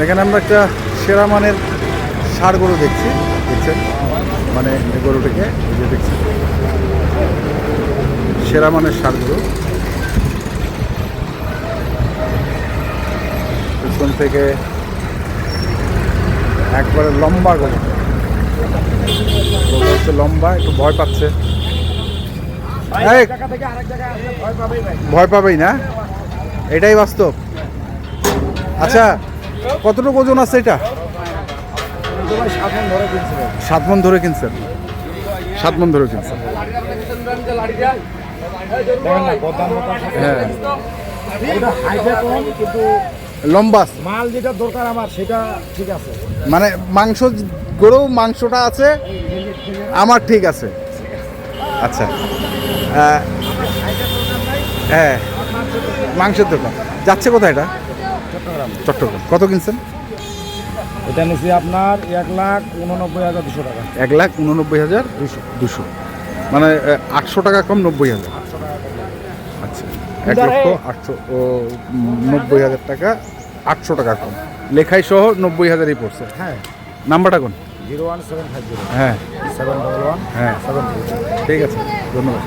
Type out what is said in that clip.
এখানে আমরা একটা সেরা মানের ষাঁড় গরু দেখছেন মানে এই গরুটিকে এই যে দেখছেন সেরা মানের ষাঁড় গরু। পিছন থেকে একবারে লম্বা গরু, হচ্ছে লম্বা, একটু ভয় পাচ্ছে। ভয় পাবেই না, এটাই বাস্তব। আচ্ছা, কতটুকু ওজন আছে এটা? 7 মণ ধরে কিনছেন? 7 মণ ধরে কিনছেন। হ্যাঁ, লম্বা মাল যেটা দরকার আমার সেটা ঠিক আছে, মানে মাংস গরু মাংসটা আছে আমার ঠিক আছে। আচ্ছা, হ্যাঁ মাংসের দোকান যাচ্ছে কোথায় এটা? চট্টগ্রাম। কত কিনছেন? এটা নিচ্ছি আপনার 1,89,200 টাকা। 1,89,200, মানে 800 টাকা কম, 90,000। আচ্ছা, 1,890,000 টাকা, 800 টাকা কম, লেখাই সহ 90,000ই পড়ছে। হ্যাঁ, নাম্বারটা কোন? 01750 হ্যাঁ 711 হ্যাঁ 733। ঠিক আছে, ধন্যবাদ।